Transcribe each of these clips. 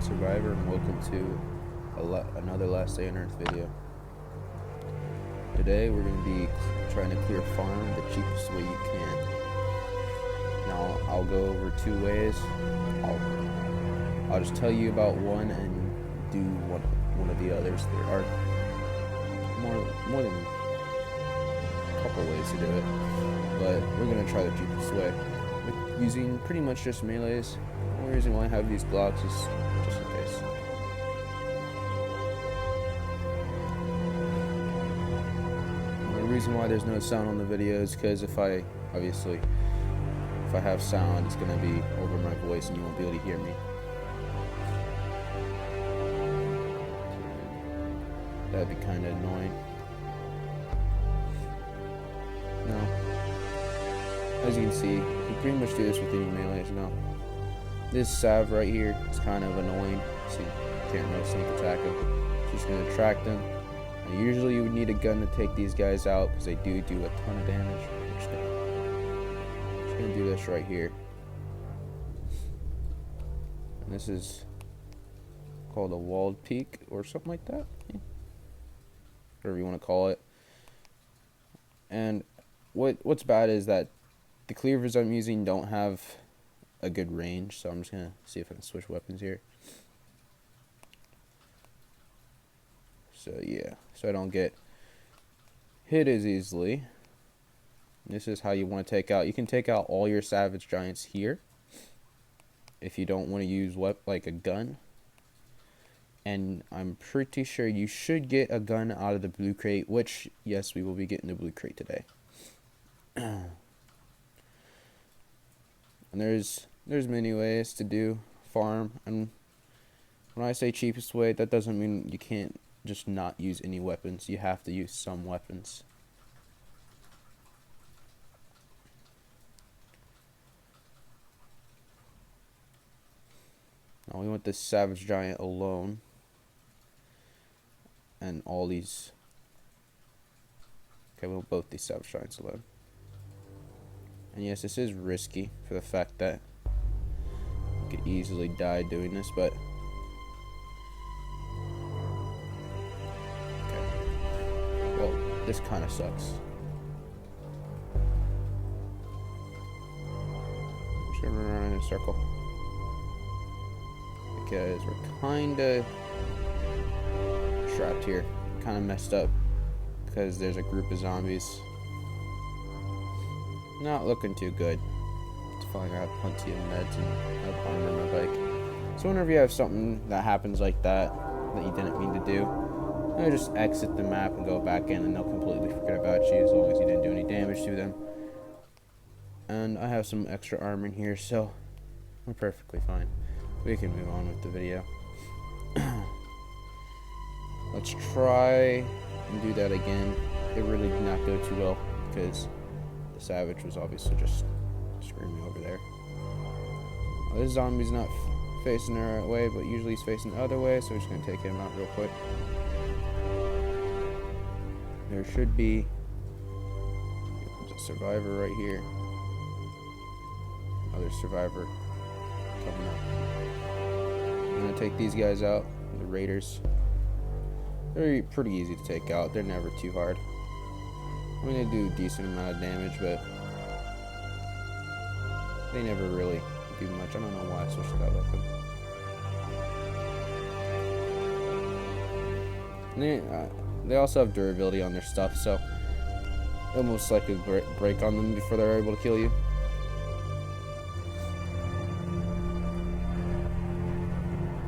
Survivor, and welcome to another Last Day on Earth video. Today we're going to be trying to clear farm the cheapest way you can. Now I'll go over two ways. I'll just tell you about one and do one of the others. There are more than a couple ways to do it, but we're going to try the cheapest way with using pretty much just melees. The only reason why I have these blocks is just in case. The reason why there's no sound on the video is because if I have sound, it's going to be over my voice and you won't be able to hear me. That'd be kind of annoying. No. As you can see, you pretty much do this with any melees now. This Sav right here is kind of annoying, so you can't really sneak attack him. Just going to attract them. Now, usually you would need a gun to take these guys out because they do a ton of damage. I'm just going to do this right here. And this is called a walled peak or something like that. Yeah. Whatever you want to call it. And what's bad is that the cleavers I'm using don't have a good range, so I'm just gonna see if I can switch weapons here. So yeah, so I don't get hit as easily. This is how you want to take out. You can take out all your savage giants here if you don't want to use like a gun. And I'm pretty sure you should get a gun out of the blue crate, which yes, we will be getting the blue crate today. And there's many ways to do farm, and when I say cheapest way, that doesn't mean you can't just not use any weapons. You have to use some weapons. Now we want this savage giant alone, and all these. Okay, we want both these savage giants alone. And yes, this is risky for the fact that you could easily die doing this, but okay. Well, this kind of sucks. I'm just gonna run around in a circle because we're kind of trapped here, kind of messed up because there's a group of zombies. Not looking too good. It's fine, I have plenty of meds and I have armor on my bike. So whenever you have something that happens like that you didn't mean to do, you just exit the map and go back in and they'll completely forget about you as long as you didn't do any damage to them. And I have some extra armor in here, so we're perfectly fine. We can move on with the video. Let's try and do that again. It really did not go too well because the savage was obviously just screaming over there. Well, this zombie's not facing the right way, but usually he's facing the other way, so we're just going to take him out real quick. There should be a survivor right here. Another survivor coming up. I'm going to take these guys out, the raiders. They're pretty easy to take out. They're never too hard. I mean, they do a decent amount of damage, but they never really do much. I don't know why I switched to that weapon. And they also have durability on their stuff, so it'll most likely break on them before they're able to kill you.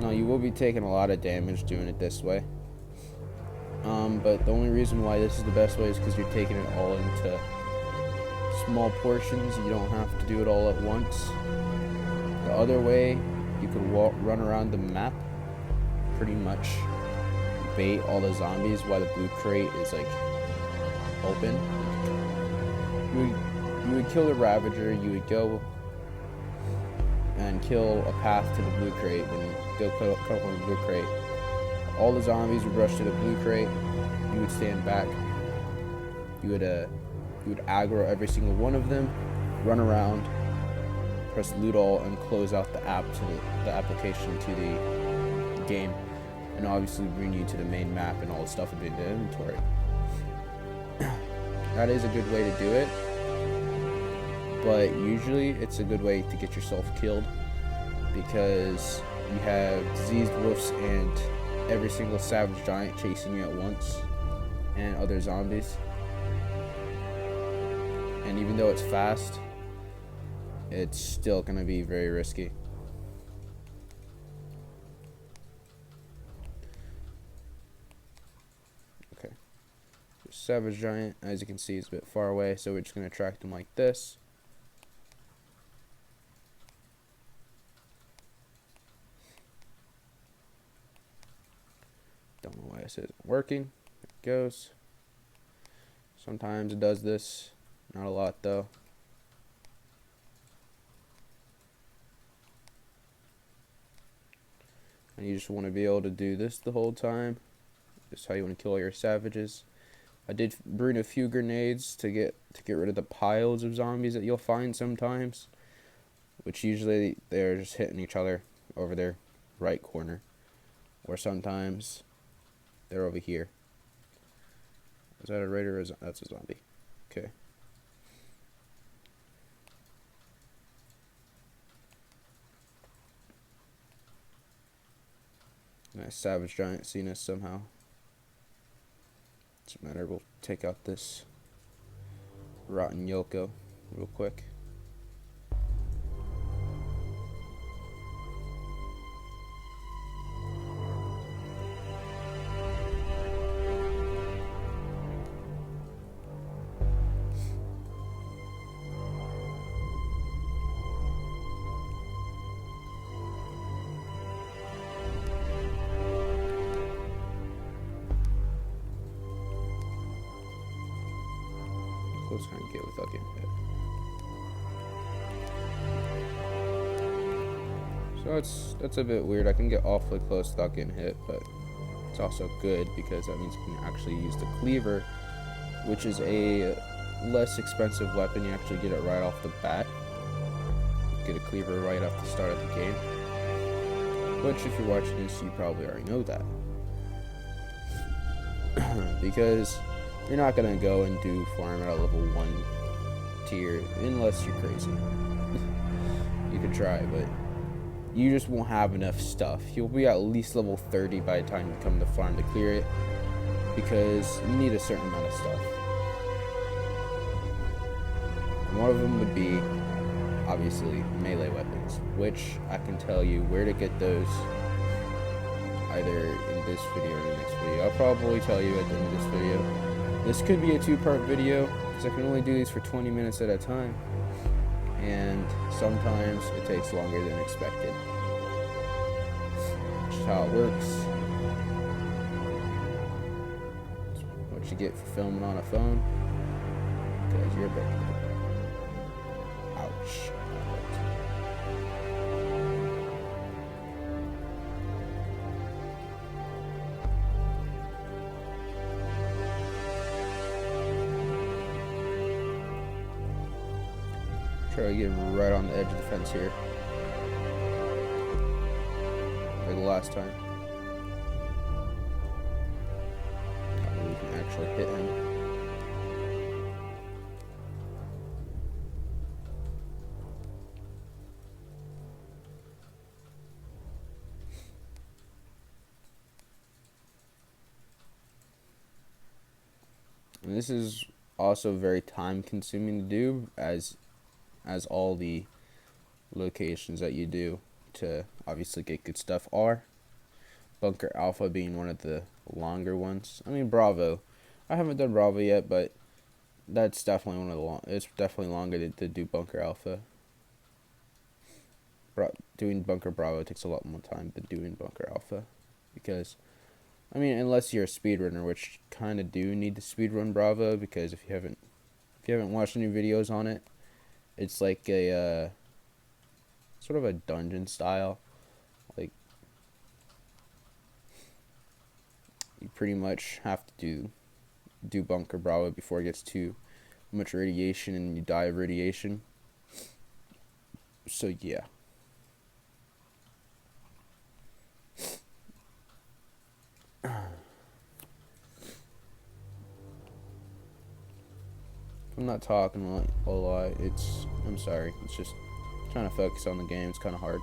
Now, you will be taking a lot of damage doing it this way. But the only reason why this is the best way is because you're taking it all into small portions. You don't have to do it all at once. The other way, you could run around the map, pretty much bait all the zombies while the blue crate is like open. You would kill the Ravager. You would go and kill a path to the blue crate, then go cut open the blue crate. All the zombies would rush to the blue crate. You would stand back. You would aggro every single one of them, run around, press loot all, and close out the app to the application to the game, and obviously bring you to the main map and all the stuff in the inventory. That is a good way to do it, but usually it's a good way to get yourself killed, because you have diseased wolves and every single savage giant chasing you at once, and other zombies. And even though it's fast, it's still gonna be very risky. Okay, the savage giant, as you can see, is a bit far away, so we're just gonna attract him like this. Don't know why this isn't working. There it goes. Sometimes it does this, not a lot though. And you just want to be able to do this the whole time. This is how you want to kill your savages. I did bring a few grenades to get rid of the piles of zombies that you'll find sometimes, which usually they're just hitting each other over their right corner, or sometimes they're over here. Is that a raider or that's a zombie? Okay. Nice savage giant seen us somehow. Doesn't matter, we'll take out this rotten Yoko real quick. Close trying to get without getting hit. So that's a bit weird. I can get awfully close without getting hit, but it's also good because that means you can actually use the cleaver, which is a less expensive weapon. You actually get it right off the bat. Get a cleaver right off the start of the game. Which, if you're watching this, you probably already know that. Because you're not gonna go and do farm at a level 1 tier unless you're crazy. You could try, but you just won't have enough stuff. You'll be at least level 30 by the time you come to farm to clear it, because you need a certain amount of stuff. And one of them would be, obviously, melee weapons, which I can tell you where to get those either in this video or the next video. I'll probably tell you at the end of this video. This could be a 2-part video, because I can only do these for 20 minutes at a time, and sometimes it takes longer than expected. That's just how it works. It's what you get for filming on a phone, because you're a bit. Ouch. Try to get right on the edge of the fence here, like the last time. That way we can actually hit him. And this is also very time consuming to do, as all the locations that you do to obviously get good stuff are. Bunker Alpha being one of the longer ones. I mean, Bravo. I haven't done Bravo yet, but that's definitely one of the it's definitely longer to do Bunker Alpha. Doing Bunker Bravo takes a lot more time than doing Bunker Alpha, because I mean, unless you're a speedrunner, which kind of do need to speedrun Bravo, because if you haven't watched any videos on it, it's like a sort of a dungeon style. Like, you pretty much have to do Bunker Bravo before it gets too much radiation and you die of radiation. So yeah. I'm not talking a lot. I'm sorry. It's just trying to focus on the game. It's kind of hard.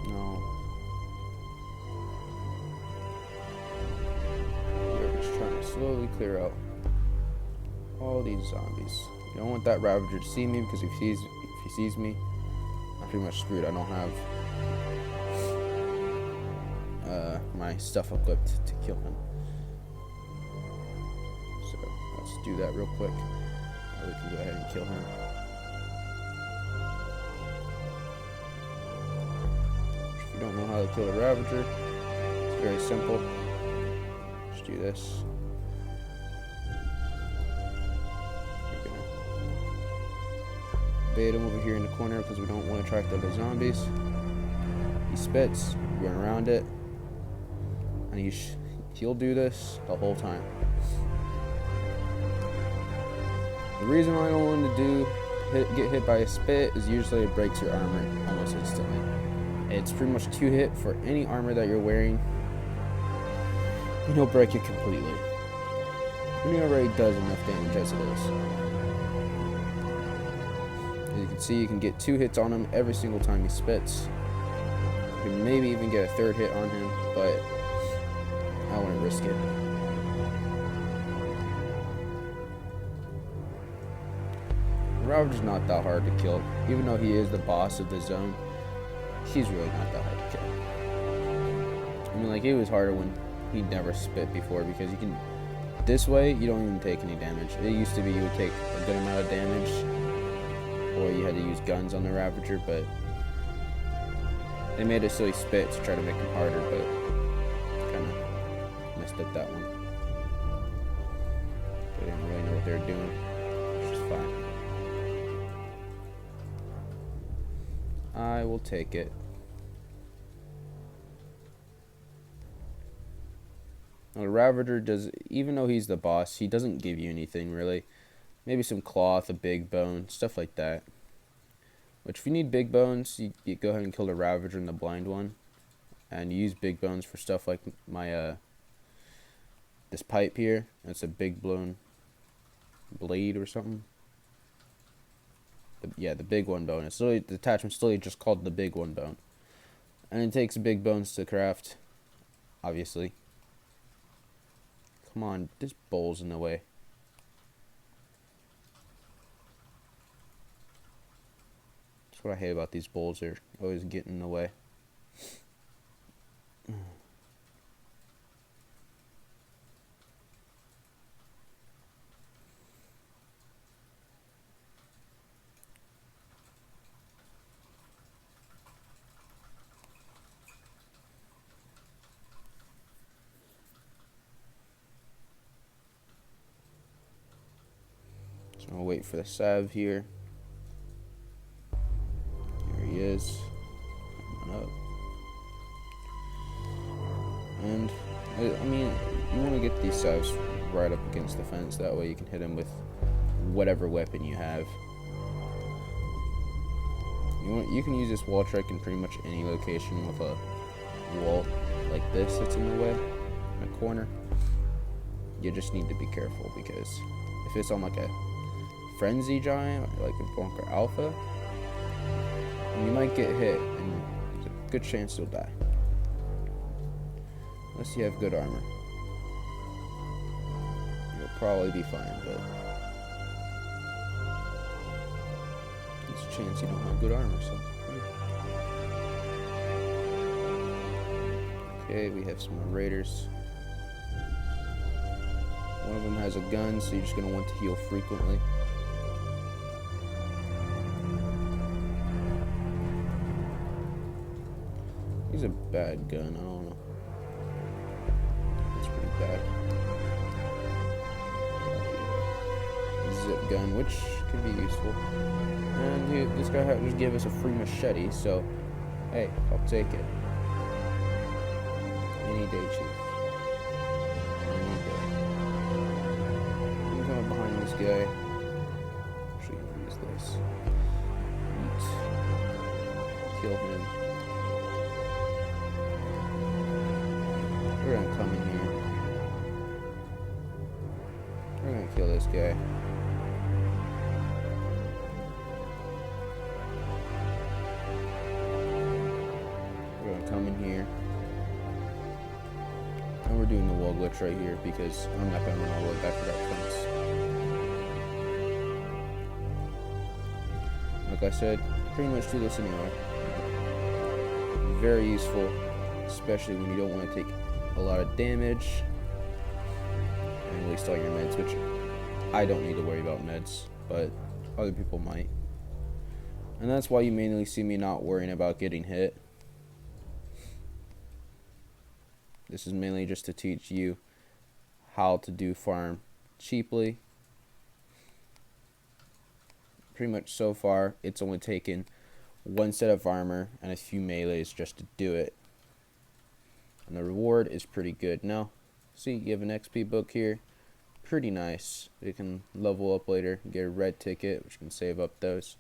No. We're just trying to slowly clear out all these zombies. You don't want that Ravager to see me, because if he sees me, I'm pretty much screwed. I don't have my stuff equipped to kill him. So let's do that real quick. We can go ahead and kill him. If you don't know how to kill a Ravager, it's very simple. Just do this. We're gonna bait him over here in the corner because we don't want to attract other zombies. He spits, run around it, and he'll do this the whole time. The reason why I don't want to get hit by a spit is usually it breaks your armor almost instantly. It's pretty much 2 hit for any armor that you're wearing, and he'll break it completely. And he already does enough damage as it is. As you can see, you can get 2 hits on him every single time he spits. You can maybe even get a 3rd hit on him, but I wouldn't risk it. Ravager's not that hard to kill. Even though he is the boss of the zone, he's really not that hard to kill. I mean, like, it was harder when he never spit before, because you can... This way, you don't even take any damage. It used to be you would take a good amount of damage, or you had to use guns on the Ravager, but they made it so he spit to try to make him harder, but kind of messed up that one. They didn't really know what they were doing, which is fine. I will take it. Now, the Ravager does, even though he's the boss, he doesn't give you anything really. Maybe some cloth, a big bone, stuff like that. Which, if you need big bones, you go ahead and kill the Ravager and the blind one, and you use big bones for stuff like my this pipe here. It's a big blown blade or something. Yeah, the big one bone. It's literally, the attachment's literally just called the big one bone, and it takes big bones to craft. Obviously. Come on, this bowl's in the way. That's what I hate about these bowls. They're always getting in the way. So I'll wait for the salve here. Here he is. Coming up. And, I mean, you want to get these salves right up against the fence. That way you can hit him with whatever weapon you have. You can use this wall trick in pretty much any location with a wall like this that's in the way, in a corner. You just need to be careful, because if it's on like a frenzy giant, like in Bunker Alpha, you might get hit, and there's a good chance you'll die. Unless you have good armor. You'll probably be fine, but there's a chance you don't have good armor, so. Okay, we have some more raiders. One of them has a gun, so you're just going to want to heal frequently. He's a bad gun, I don't know. It's pretty bad. Zip gun, which could be useful. And this guy just gave us a free machete, so hey, I'll take it. Any day, Chief. Any day. I'm coming behind this guy. Actually, use this. Eat. kill him. We're gonna come in here. We're gonna kill this guy. We're gonna come in here. And we're doing the wall glitch right here because I'm not gonna run all the way back to that fence. Like I said, pretty much do this anyway. Very useful, especially when you don't want to take a lot of damage and waste all your meds, which I don't need to worry about meds, but other people might. And that's why you mainly see me not worrying about getting hit. This is mainly just to teach you how to do farm cheaply. Pretty much so far, it's only taken one set of armor and a few melees just to do it. And the reward is pretty good. Now, see, you have an XP book here. Pretty nice. You can level up later, get a red ticket, which can save up those.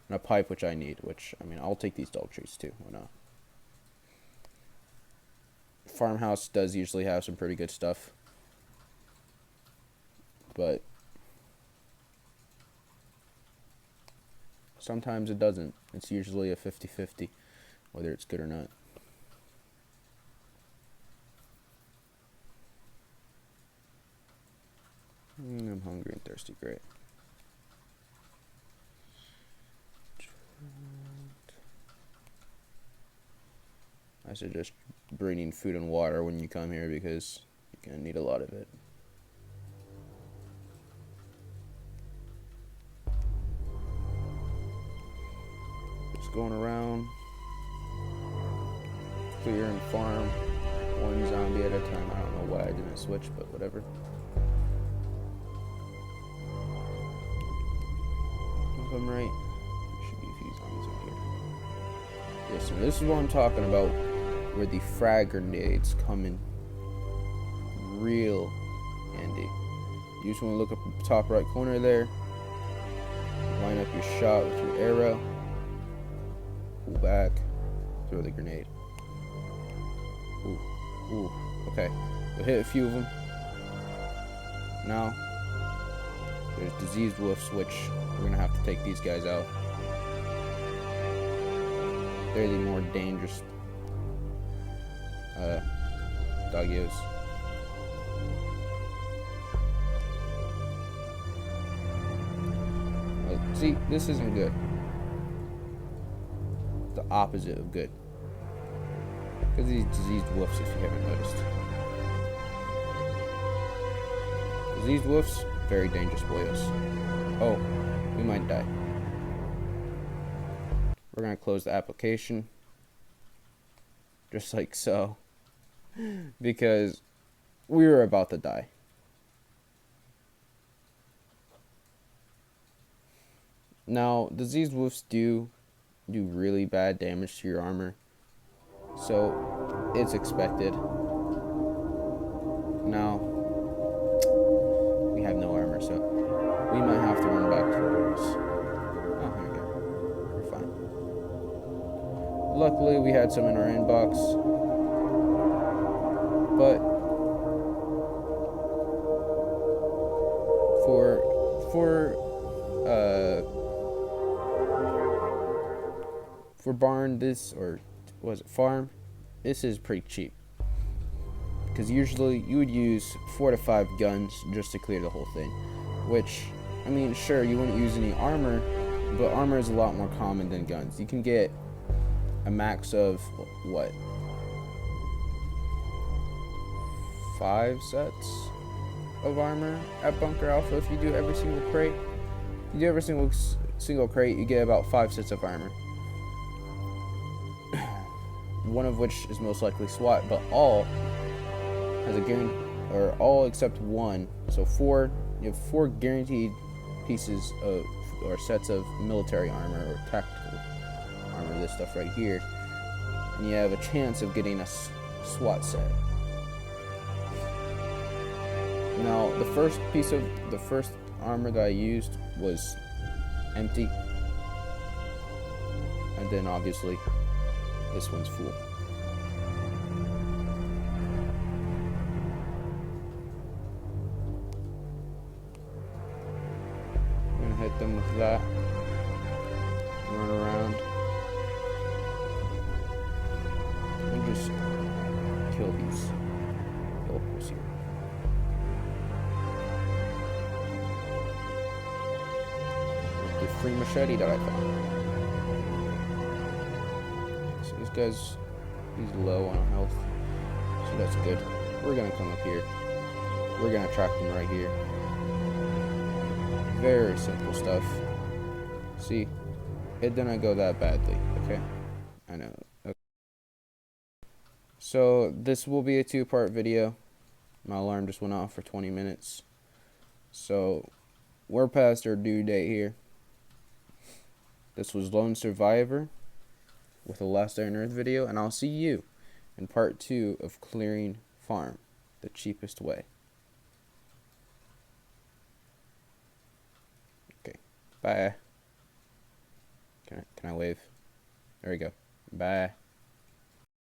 And a pipe, which I need, which, I mean, I'll take these dog trees too. Why not? Farmhouse does usually have some pretty good stuff. But sometimes it doesn't. It's usually a 50-50, whether it's good or not. I'm hungry and thirsty, great. I suggest bringing food and water when you come here because you're going to need a lot of it. Just going around, clear and farm one zombie at a time. I don't know why I didn't switch, but whatever. If I'm right, there should be a few zombies in here. Yes, and this is what I'm talking about, where the frag grenades come in real handy. You just want to look up at the top right corner there, line up your shot with your arrow, pull back, throw the grenade. Ooh, okay. We'll hit a few of them. Now, there's diseased wolves, which we're going to have to take these guys out. They're the more dangerous doggies. See, this isn't good. The opposite of good. Because these diseased wolves, if you haven't noticed. Diseased wolves, very dangerous boyos. Oh, we might die. We're going to close the application. Just like so. Because we were about to die. Now, diseased wolves do really bad damage to your armor. So, it's expected. Now, we have no armor, so we might have to run back to the doors. Oh, here we go. We're fine. Luckily, we had some in our inbox. But for barn, this, or was it farm, this is pretty cheap. Because usually you would use 4 to 5 guns just to clear the whole thing. Which, I mean, sure, you wouldn't use any armor, but armor is a lot more common than guns. You can get a max of, what? 5 sets of armor at Bunker Alpha if you do every single crate. If you do every single crate, you get about 5 sets of armor. One of which is most likely SWAT, but all has a guarantee, or all except one. So you have 4 guaranteed pieces of, or sets of military armor or tactical armor, this stuff right here. And you have a chance of getting a SWAT set. Now, the first armor that I used was empty. And then obviously This one's full. I'm gonna hit them with that. Run around. And just kill these villagers here. With the free machete that I found. So this guy's, he's low on health. So that's good. We're gonna come up here. We're gonna track them right here. Very simple stuff. See, it didn't go that badly, okay? I know. Okay. So this will be a 2-part video. My alarm just went off for 20 minutes. So we're past our due date here. This was Lone Survivor with a Last Day on Earth video, and I'll see you in part 2 of clearing farm the cheapest way. Okay, bye. Can I wave? There we go. Bye.